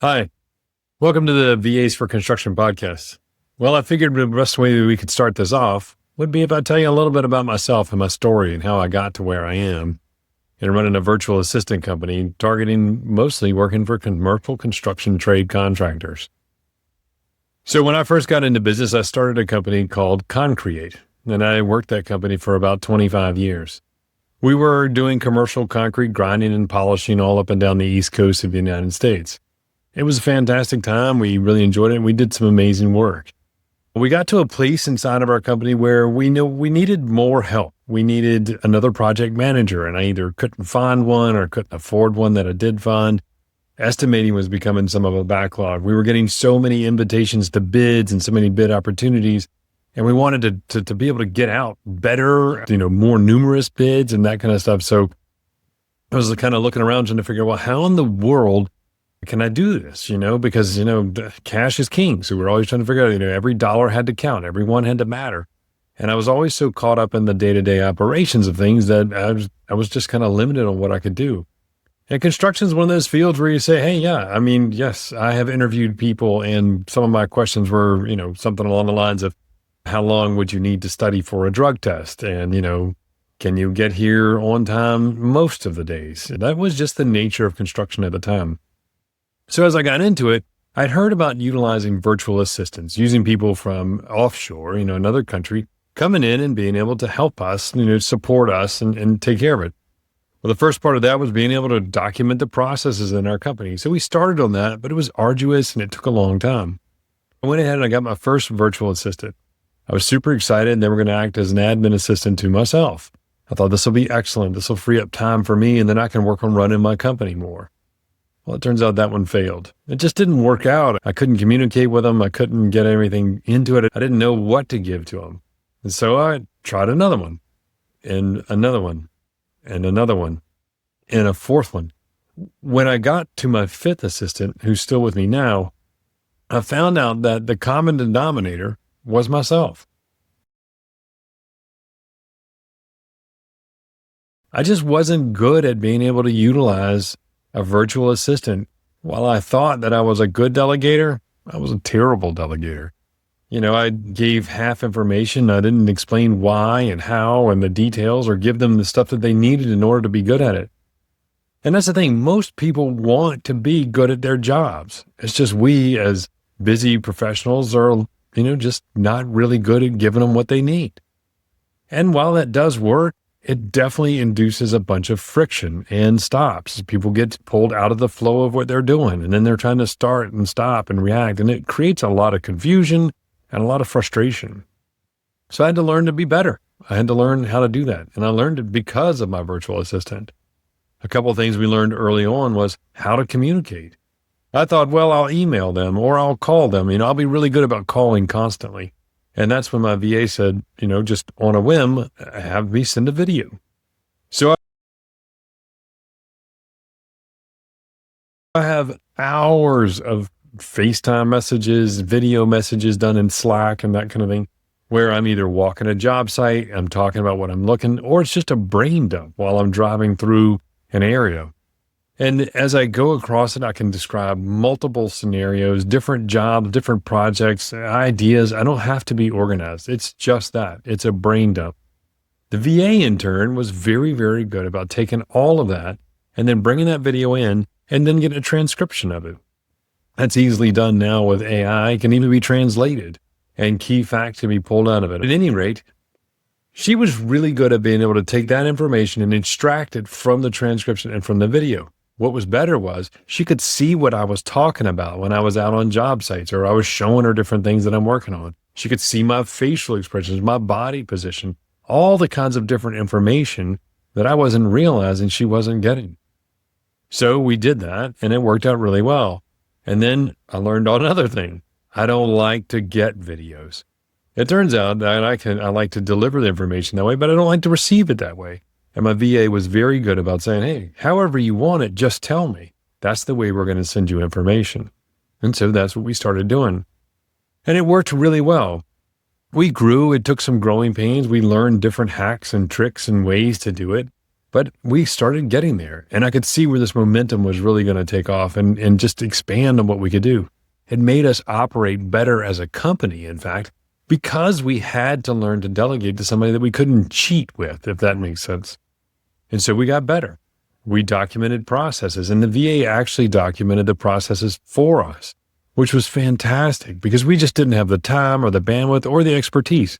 Hi, welcome to the VAs for Construction podcast. Well, I figured the best way that we could start this off would be if I tell you a little bit about myself and my story and how I got to where I am and running a virtual assistant company targeting mostly working for commercial construction trade contractors. So when I first got into business, I started a company called Concreate, and I worked that company for about 25 years. We were doing commercial concrete grinding and polishing all up and down the East Coast of the United States. It was a fantastic time. We really enjoyed it, and we did some amazing work. We got to a place inside of our company where we knew we needed more help. We needed another project manager, and I either couldn't find one or couldn't afford one that I did find. Estimating was becoming some of a backlog. We were getting so many invitations to bids and so many bid opportunities, and we wanted to be able to get out better, more numerous bids and that kind of stuff. So I was kind of looking around trying to figure out, well, how in the world can I do this? Because, cash is king. So we're always trying to figure out, every dollar had to count. Every one had to matter. And I was always so caught up in the day-to-day operations of things that I was just kind of limited on what I could do. And construction is one of those fields where you say, hey, yes, I have interviewed people, and some of my questions were, something along the lines of, how long would you need to study for a drug test? And, can you get here on time most of the days? That was just the nature of construction at the time. So as I got into it, I'd heard about utilizing virtual assistants, using people from offshore, another country, coming in and being able to help us, support us and take care of it. Well, the first part of that was being able to document the processes in our company. So we started on that, but it was arduous and it took a long time. I went ahead and I got my first virtual assistant. I was super excited. They were going to act as an admin assistant to myself. I thought this will be excellent. This will free up time for me, and then I can work on running my company more. Well, it turns out that one failed. It just didn't work out. I couldn't communicate with them. I couldn't get everything into it. I didn't know what to give to them. And so I tried another one, and another one, and another one, and a fourth one. When I got to my fifth assistant, who's still with me now, I found out that the common denominator was myself. I just wasn't good at being able to utilize a virtual assistant. While I thought that I was a good delegator, I was a terrible delegator. I gave half information. I didn't explain why and how and the details or give them the stuff that they needed in order to be good at it. And that's the thing. Most people want to be good at their jobs. It's just we as busy professionals are, just not really good at giving them what they need. And while that does work, it definitely induces a bunch of friction and stops. People get pulled out of the flow of what they're doing, and then they're trying to start and stop and react, and it creates a lot of confusion and a lot of frustration. So I had to learn to be better. I had to learn how to do that, and I learned it because of my virtual assistant. A couple of things we learned early on was how to communicate. I thought, well, I'll email them or I'll call them. I'll be really good about calling constantly. And that's when my VA said, just on a whim, have me send a video. So I have hours of FaceTime messages, video messages done in Slack and that kind of thing, where I'm either walking a job site, I'm talking about what I'm looking, or it's just a brain dump while I'm driving through an area. And as I go across it, I can describe multiple scenarios, different jobs, different projects, ideas. I don't have to be organized. It's just that. It's a brain dump. The VA, in turn, was very, very good about taking all of that and then bringing that video in and then getting a transcription of it. That's easily done now with AI. It can even be translated and key facts can be pulled out of it. At any rate, she was really good at being able to take that information and extract it from the transcription and from the video. What was better was she could see what I was talking about when I was out on job sites or I was showing her different things that I'm working on. She could see my facial expressions, my body position, all the kinds of different information that I wasn't realizing she wasn't getting. So we did that and it worked out really well. And then I learned another thing. I don't like to get videos. It turns out that I like to deliver the information that way, but I don't like to receive it that way. And my VA was very good about saying, hey, however you want it, just tell me. That's the way we're going to send you information. And so that's what we started doing. And it worked really well. We grew. It took some growing pains. We learned different hacks and tricks and ways to do it. But we started getting there, and I could see where this momentum was really going to take off and just expand on what we could do. It made us operate better as a company, in fact, because we had to learn to delegate to somebody that we couldn't cheat with, if that makes sense. And so we got better. We documented processes, and the VA actually documented the processes for us, which was fantastic because we just didn't have the time or the bandwidth or the expertise.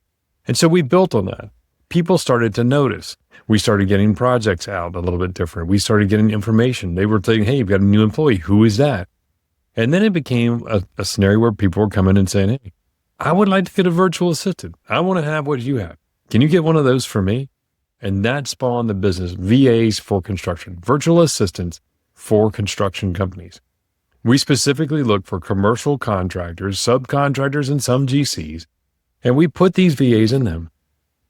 And so we built on that. People started to notice. We started getting projects out a little bit different. We started getting information. They were saying, hey, you've got a new employee. Who is that? And then it became a scenario where people were coming and saying, hey, I would like to get a virtual assistant. I want to have what you have. Can you get one of those for me? And that spawned the business, VAs for construction, virtual assistants for construction companies. We specifically look for commercial contractors, subcontractors, and some GCs, and we put these VAs in them.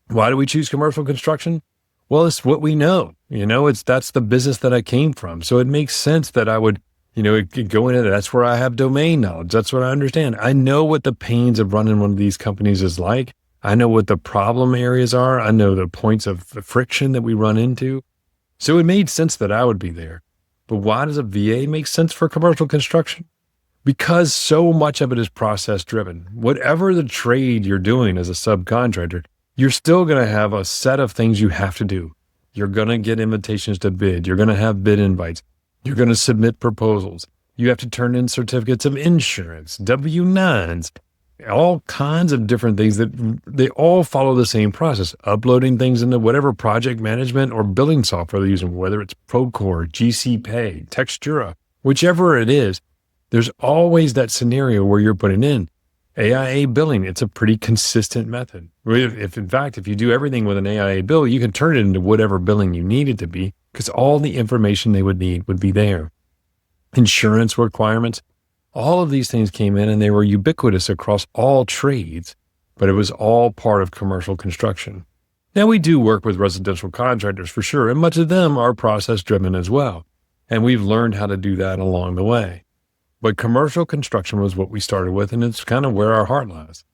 Why do we choose commercial construction? Well, it's what we know. That's the business that I came from. So it makes sense that I would, go into that. That's where I have domain knowledge. That's what I understand. I know what the pains of running one of these companies is like. I know what the problem areas are. I know the points of friction that we run into. So it made sense that I would be there. But why does a VA make sense for commercial construction? Because so much of it is process driven. Whatever the trade you're doing as a subcontractor, you're still going to have a set of things you have to do. You're going to get invitations to bid. You're going to have bid invites. You're going to submit proposals. You have to turn in certificates of insurance, W-9s, all kinds of different things that they all follow the same process, uploading things into whatever project management or billing software they're using, whether it's Procore, GC Pay, Textura, whichever it is. There's always that scenario where you're putting in AIA billing. It's a pretty consistent method. If in fact, if you do everything with an AIA bill, you can turn it into whatever billing you need it to be because all the information they would need would be there. Insurance requirements, all of these things came in and they were ubiquitous across all trades, but it was all part of commercial construction. Now we do work with residential contractors for sure, and much of them are process driven as well. And we've learned how to do that along the way. But commercial construction was what we started with, and it's kind of where our heart lies.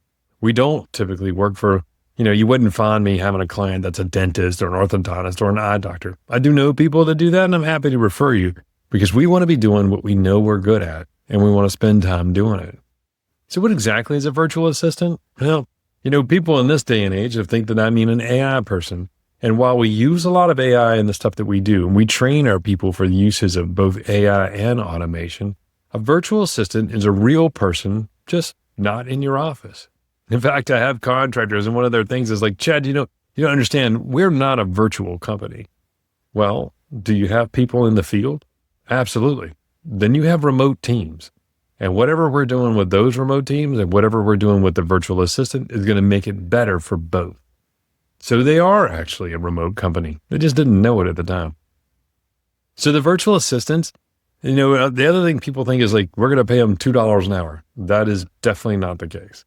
We don't typically work for, you wouldn't find me having a client that's a dentist or an orthodontist or an eye doctor. I do know people that do that, and I'm happy to refer you because we want to be doing what we know we're good at, and we want to spend time doing it. So what exactly is a virtual assistant? Well, people in this day and age think that I mean an AI person. And while we use a lot of AI in the stuff that we do, and we train our people for the uses of both AI and automation, a virtual assistant is a real person, just not in your office. In fact, I have contractors, and one of their things is like, Chad, you don't understand, we're not a virtual company. Well, do you have people in the field? Absolutely. Then you have remote teams. And whatever we're doing with those remote teams and whatever we're doing with the virtual assistant is going to make it better for both. So they are actually a remote company. They just didn't know it at the time. So the virtual assistants, the other thing people think is like, we're going to pay them $2 an hour. That is definitely not the case.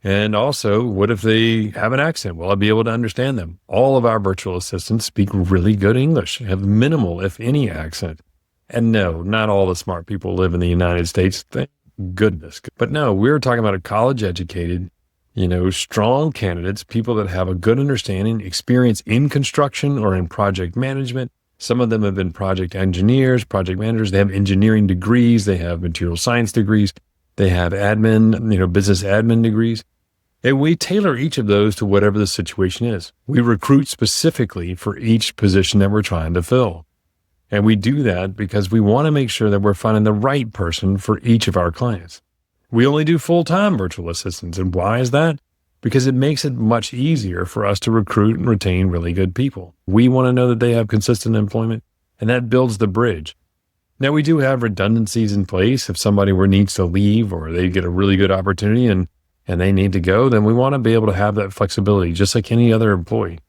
And also, what if they have an accent? Will I be able to understand them? All of our virtual assistants speak really good English, have minimal, if any, accent. And no, not all the smart people live in the United States. Thank goodness. But no, we're talking about a college educated, strong candidates, people that have a good understanding, experience in construction or in project management. Some of them have been project engineers, project managers. They have engineering degrees. They have material science degrees. They have admin, business admin degrees. And we tailor each of those to whatever the situation is. We recruit specifically for each position that we're trying to fill. And we do that because we want to make sure that we're finding the right person for each of our clients. We only do full-time virtual assistants. And why is that? Because it makes it much easier for us to recruit and retain really good people. We want to know that they have consistent employment, and that builds the bridge. Now, we do have redundancies in place. If somebody needs to leave or they get a really good opportunity and they need to go, then we want to be able to have that flexibility, just like any other employee.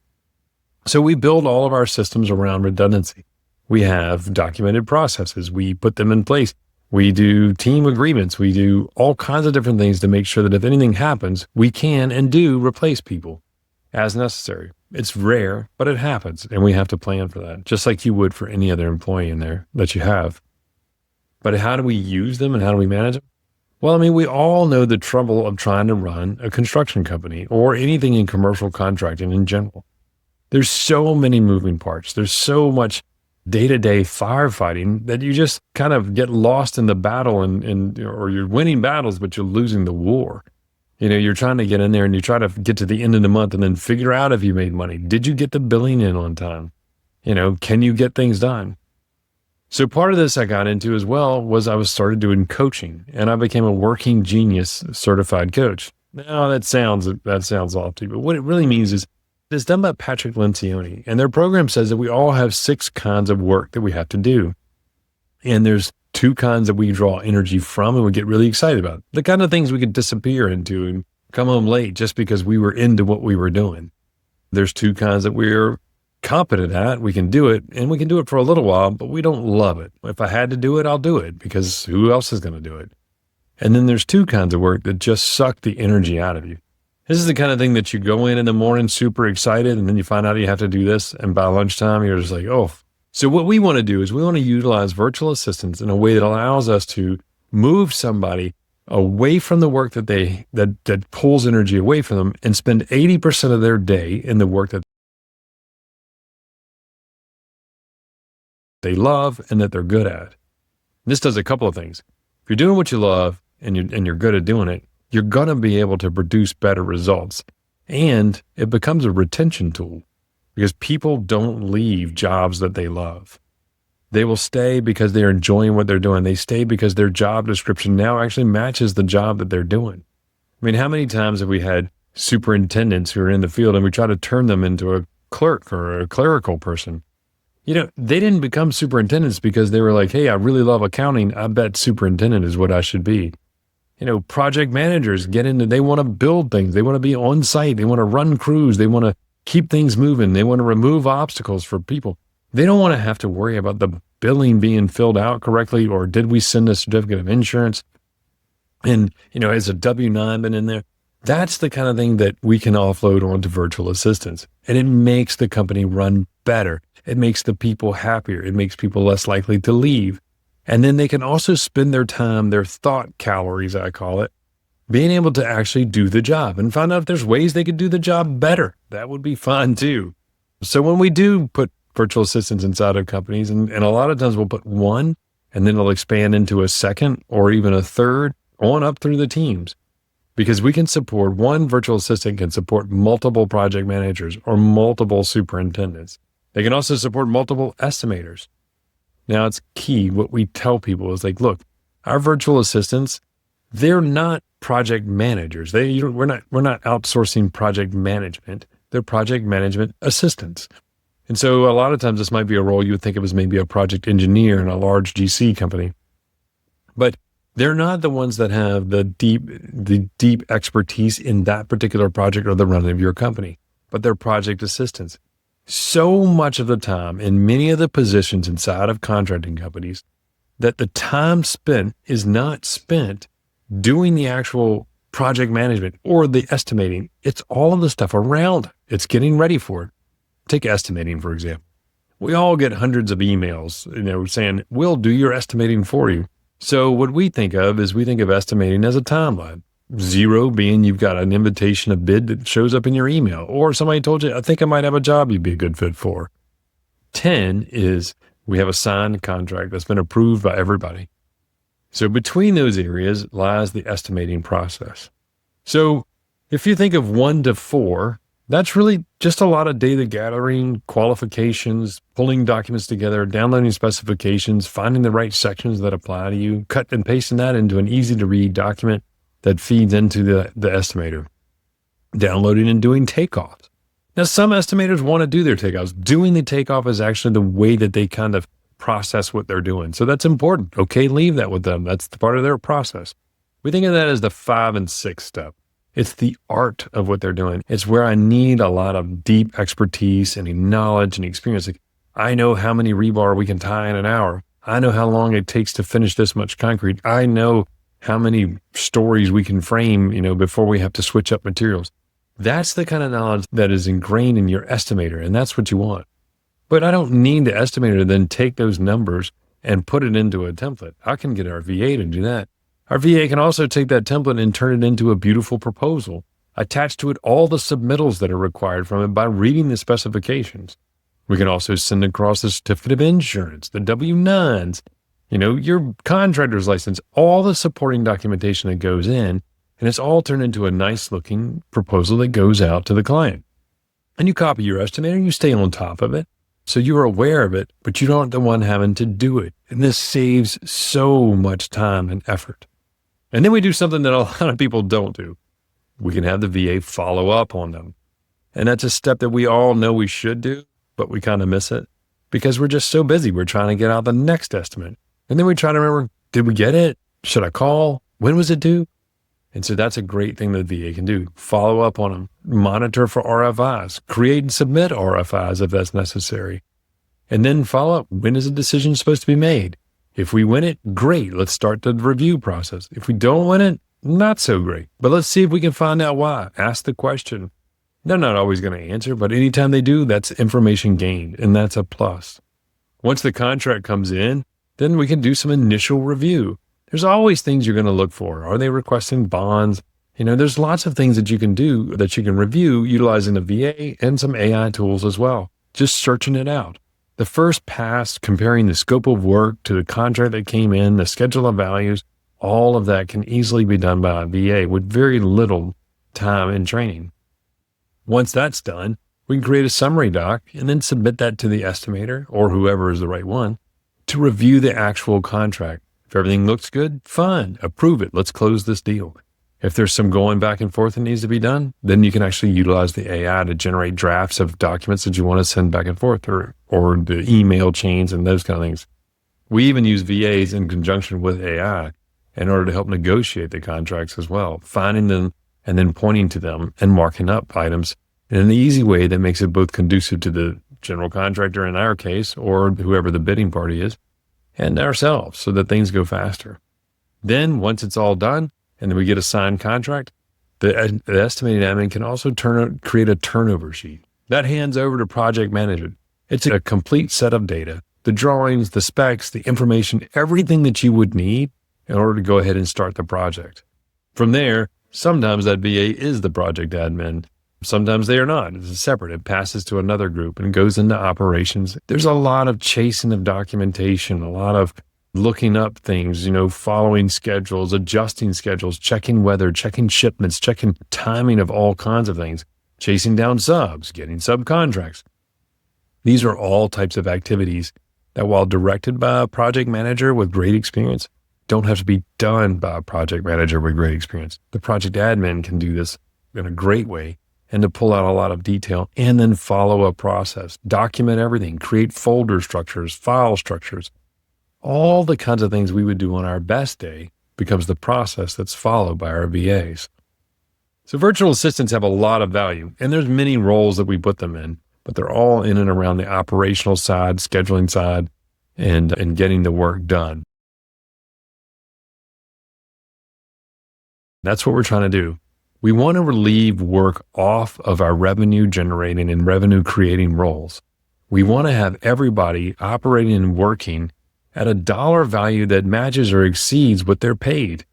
So we build all of our systems around redundancy. We have documented processes. We put them in place. We do team agreements. We do all kinds of different things to make sure that if anything happens, we can and do replace people as necessary. It's rare, but it happens, and we have to plan for that, just like you would for any other employee in there that you have. But how do we use them and how do we manage them? Well, we all know the trouble of trying to run a construction company or anything in commercial contracting in general. There's so many moving parts. There's so much day-to-day firefighting that you just kind of get lost in the battle or you're winning battles, but you're losing the war. You're trying to get in there and you try to get to the end of the month and then figure out if you made money. Did you get the billing in on time? Can you get things done? So part of this I got into as well was I started doing coaching, and I became a working genius certified coach. Now that sounds lofty, but what it really means is it's done by Patrick Lencioni, and their program says that we all have 6 kinds of work that we have to do. And there's 2 kinds that we draw energy from and we get really excited about. The kind of things we could disappear into and come home late just because we were into what we were doing. There's 2 kinds that we're competent at. We can do it, and we can do it for a little while, but we don't love it. If I had to do it, I'll do it because who else is going to do it? And then there's 2 kinds of work that just suck the energy out of you. This is the kind of thing that you go in the morning super excited, and then you find out you have to do this, and by lunchtime, you're just like, oh. So what we want to do is we want to utilize virtual assistants in a way that allows us to move somebody away from the work that pulls energy away from them and spend 80% of their day in the work that they love and that they're good at. This does a couple of things. If you're doing what you love and you're good at doing it, you're going to be able to produce better results. And it becomes a retention tool because people don't leave jobs that they love. They will stay because they're enjoying what they're doing. They stay because their job description now actually matches the job that they're doing. I mean, how many times have we had superintendents who are in the field and we try to turn them into a clerk or a clerical person? They didn't become superintendents because they were like, hey, I really love accounting. I bet superintendent is what I should be. Project managers they want to build things. They want to be on site. They want to run crews. They want to keep things moving. They want to remove obstacles for people. They don't want to have to worry about the billing being filled out correctly, or did we send a certificate of insurance? And, has a W-9 been in there? That's the kind of thing that we can offload onto virtual assistants. And it makes the company run better. It makes the people happier. It makes people less likely to leave. And then they can also spend their time, their thought calories, I call it, being able to actually do the job and find out if there's ways they could do the job better. That would be fun too. So when we do put virtual assistants inside of companies, and a lot of times we'll put one and then it'll expand into a second or even a third on up through the teams, because we can support one virtual assistant can support multiple project managers or multiple superintendents. They can also support multiple estimators. Now it's key. What we tell people is like, look, our virtual assistants, they're not project managers. We're not outsourcing project management. They're project management assistants. And so a lot of times this might be a role you would think of as maybe a project engineer in a large GC company, but they're not the ones that have the deep expertise in that particular project or the running of your company, but they're project assistants. So much of the time in many of the positions inside of contracting companies that the time spent is not spent doing the actual project management or the estimating. It's all of the stuff around it. It's getting ready for it. Take estimating, for example. We all get hundreds of emails, saying, we'll do your estimating for you. So what we think of is we think of estimating as a timeline. 0 being you've got an invitation, a bid that shows up in your email, or somebody told you, I think I might have a job you'd be a good fit for. 10 is we have a signed contract that's been approved by everybody. So between those areas lies the estimating process. So if you think of 1 to 4, that's really just a lot of data gathering, qualifications, pulling documents together, downloading specifications, finding the right sections that apply to you, cut and pasting that into an easy to read document that feeds into the estimator, downloading and doing takeoffs. Now, some estimators want to do their takeoffs. Doing the takeoff is actually the way that they kind of process what they're doing. So that's important. Okay, leave that with them. That's the part of their process. We think of that as the 5 and 6 step. It's the art of what they're doing. It's where I need a lot of deep expertise and knowledge and experience. Like, I know how many rebar we can tie in an hour. I know how long it takes to finish this much concrete. I know how many stories we can frame, before we have to switch up materials. That's the kind of knowledge that is ingrained in your estimator, and that's what you want. But I don't need the estimator to then take those numbers and put it into a template. I can get our VA to do that. Our VA can also take that template and turn it into a beautiful proposal attach to it all the submittals that are required from it by reading the specifications. We can also send across the certificate of insurance, the W-9s, your contractor's license, all the supporting documentation that goes in, and it's all turned into a nice looking proposal that goes out to the client. And you copy your estimator, you stay on top of it. So you're aware of it, but you aren't the one having to do it. And this saves so much time and effort. And then we do something that a lot of people don't do. We can have the VA follow up on them. And that's a step that we all know we should do, but we kind of miss it because we're just so busy. We're trying to get out the next estimate. And then we try to remember, did we get it? Should I call? When was it due? And so that's a great thing that the VA can do. Follow up on them, monitor for RFIs, create and submit RFIs if that's necessary. And then follow up. When is a decision supposed to be made? If we win it, great. Let's start the review process. If we don't win it, not so great. But let's see if we can find out why. Ask the question. They're not always going to answer, but anytime they do, that's information gained, and that's a plus. Once the contract comes in, then we can do some initial review. There's always things you're going to look for. Are they requesting bonds? There's lots of things that you can do that you can review utilizing the VA and some AI tools as well. Just searching it out. The first pass, comparing the scope of work to the contract that came in, the schedule of values, all of that can easily be done by a VA with very little time and training. Once that's done, we can create a summary doc and then submit that to the estimator or whoever is the right one to review the actual contract. If everything looks good, fine, approve it. Let's close this deal. If there's some going back and forth that needs to be done, then you can actually utilize the AI to generate drafts of documents that you want to send back and forth or the email chains and those kind of things. We even use VAs in conjunction with AI in order to help negotiate the contracts as well, finding them and then pointing to them and marking up items in an easy way that makes it both conducive to the general contractor in our case or whoever the bidding party is, and ourselves so that things go faster. Then once it's all done and then we get a signed contract, the estimating admin can also create a turnover sheet. That hands over to project management. It's a complete set of data, the drawings, the specs, the information, everything that you would need in order to go ahead and start the project. From there, sometimes that VA is the project admin. Sometimes they are not. It's separate. It passes to another group and goes into operations. There's a lot of chasing of documentation, a lot of looking up things, following schedules, adjusting schedules, checking weather, checking shipments, checking timing of all kinds of things, chasing down subs, getting subcontracts. These are all types of activities that, while directed by a project manager with great experience, don't have to be done by a project manager with great experience. The project admin can do this in a great way and to pull out a lot of detail and then follow a process, document everything, create folder structures, file structures. All the kinds of things we would do on our best day becomes the process that's followed by our VAs. So virtual assistants have a lot of value, and there's many roles that we put them in, but they're all in and around the operational side, scheduling side, and getting the work done. That's what we're trying to do. We want to relieve work off of our revenue generating and revenue creating roles. We want to have everybody operating and working at a dollar value that matches or exceeds what they're paid.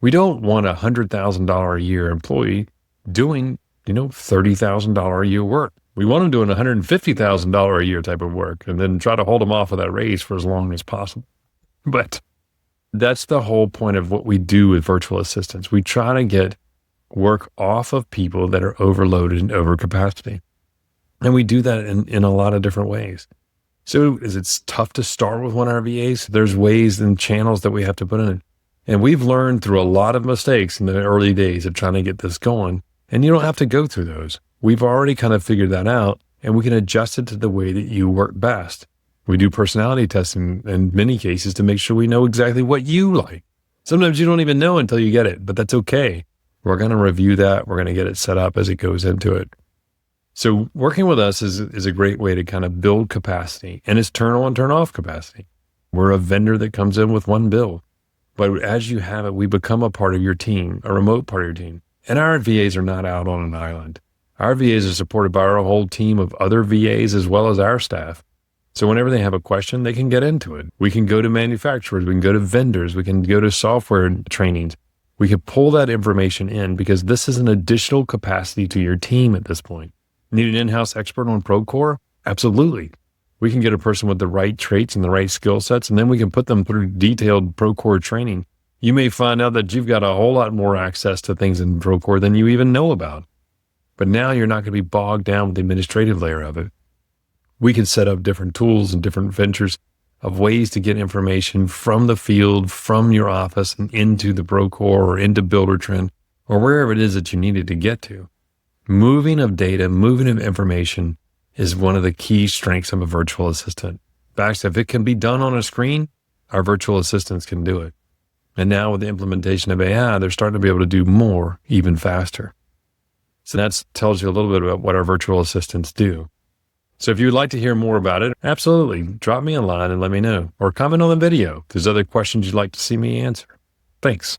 We don't want a $100,000 a year employee doing, $30,000 a year work. We want them doing $150,000 a year type of work and then try to hold them off of that raise for as long as possible. But that's the whole point of what we do with virtual assistants. We try to get work off of people that are overloaded and over capacity. And we do that in a lot of different ways. So it's tough to start with one of our VAs. There's ways and channels that we have to put in. And we've learned through a lot of mistakes in the early days of trying to get this going. And you don't have to go through those. We've already kind of figured that out, and we can adjust it to the way that you work best. We do personality testing in many cases to make sure we know exactly what you like. Sometimes you don't even know until you get it, but that's okay. We're going to review that. We're going to get it set up as it goes into it. So working with us is a great way to kind of build capacity, and it's turn on, turn off capacity. We're a vendor that comes in with one bill, but as you have it, we become a part of your team, a remote part of your team. And our VAs are not out on an island. Our VAs are supported by our whole team of other VAs as well as our staff. So whenever they have a question, they can get into it. We can go to manufacturers, we can go to vendors, we can go to software trainings. We can pull that information in because this is an additional capacity to your team at this point. Need an in-house expert on Procore? Absolutely. We can get a person with the right traits and the right skill sets, and then we can put them through detailed Procore training. You may find out that you've got a whole lot more access to things in Procore than you even know about. But now you're not going to be bogged down with the administrative layer of it. We can set up different tools and different ventures of ways to get information from the field, from your office, and into the Procore or into Buildertrend or wherever it is that you needed to get to. Moving of data, moving of information is one of the key strengths of a virtual assistant. In fact, if it can be done on a screen, our virtual assistants can do it. And now with the implementation of AI, they're starting to be able to do more even faster. So that tells you a little bit about what our virtual assistants do. So if you would like to hear more about it, absolutely drop me a line and let me know, or comment on the video if there's other questions you'd like to see me answer. Thanks.